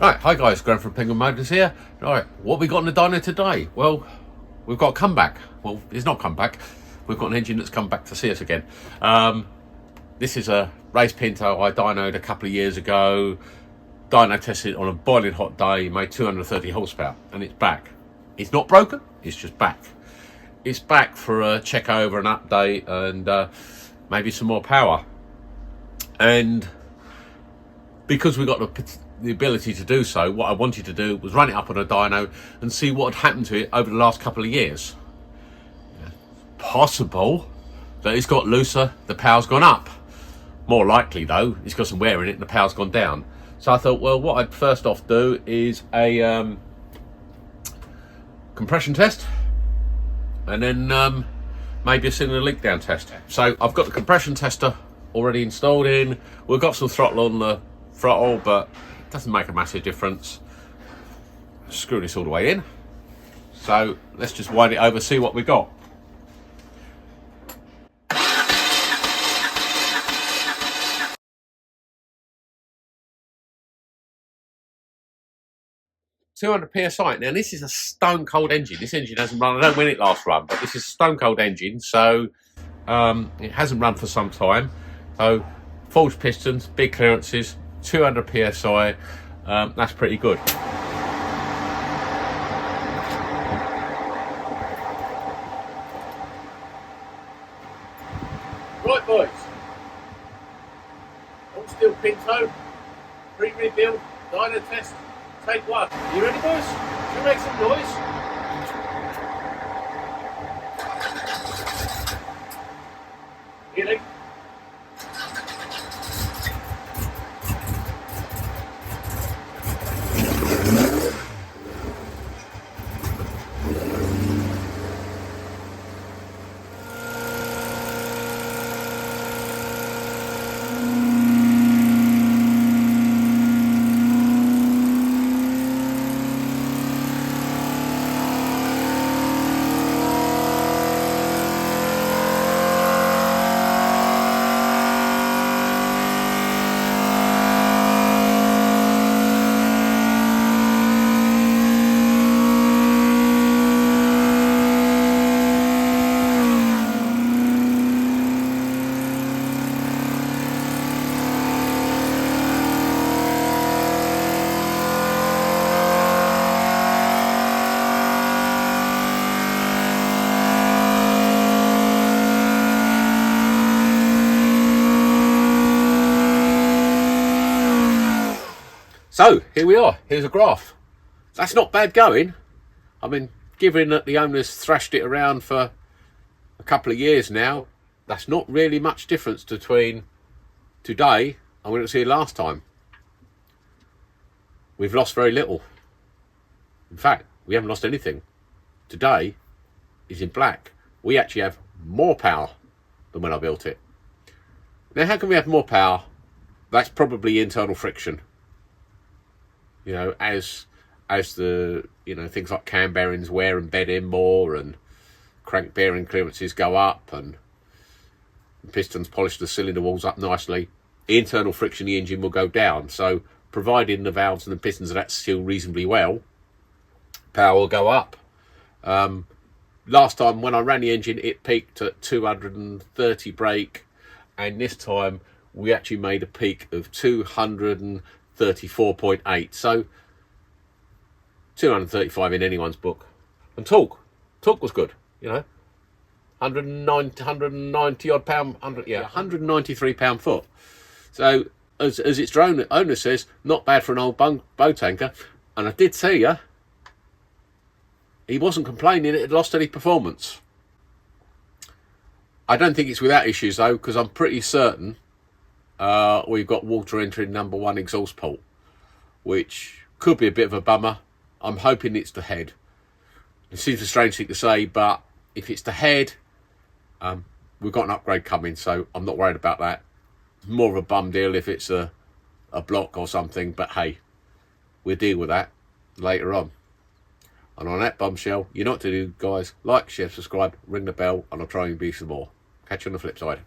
Right, hi guys, Graham from Penguin Motors here. Right, what we got in the dyno today? Well, we've got a comeback. Well, it's not come back. We've got an engine that's come back to see us again. This is a race pinto I dyno'd a couple of years ago. Dyno tested on a boiling hot day, made 230 horsepower, and it's back. It's not broken, it's just back. It's back for a check over, an update, and maybe some more power. And because we got the ability to do so, what I wanted to do was run it up on a dyno and see what had happened to it over the last couple of years. Possible that it's got looser, the power's gone up. More likely though, it's got some wear in it and the power's gone down. So I thought, well, what I'd first off do is a compression test, and then maybe a cylinder leak down test. So I've got the compression tester already installed in. We've got some throttle on the throttle, but it doesn't make a massive difference. Screw this all the way in. So let's just wind it over, see what we got. .200 psi. Now this is a stone cold engine. This engine hasn't run, I don't know when it last run, but this is a stone cold engine, so it hasn't run for some time. So forged pistons, big clearances, 200 psi, that's pretty good. Right boys, all steel pinto, pre-rebuild, dyno test, take one. You ready boys? Should we make some noise? Healing. So here we are, here's a graph. That's not bad going. I mean, given that the owners thrashed it around for a couple of years now, that's not really much difference between today and when it was here last time. We've lost very little. In fact, we haven't lost anything. Today is in black. We actually have more power than when I built it. Now, how can we have more power? That's probably internal friction. You know, as the, you know, things like cam bearings wear and bed in more, and crank bearing clearances go up, and pistons polish the cylinder walls up nicely, the internal friction of the engine will go down. So providing the valves and the pistons are that seal reasonably well, power will go up. Last time when I ran the engine, it peaked at 230 brake, and this time we actually made a peak of 234.8, so 235 in anyone's book. And torque was good, you know, 190 odd pound, 193 pound foot. So as its owner says, not bad for an old boat tanker. And I did tell you, he wasn't complaining it had lost any performance. I don't think it's without issues though, because I'm pretty certain we've got water entering number one exhaust port, which could be a bit of a bummer. I'm hoping it's the head. It seems a strange thing to say, but if it's the head, we've got an upgrade coming, so I'm not worried about that. More of a bum deal if it's a block or something, but hey, we'll deal with that later on. And on that bombshell, you know what to do, guys. Like, share, subscribe, ring the bell, and I'll try and be some more. Catch you on the flip side.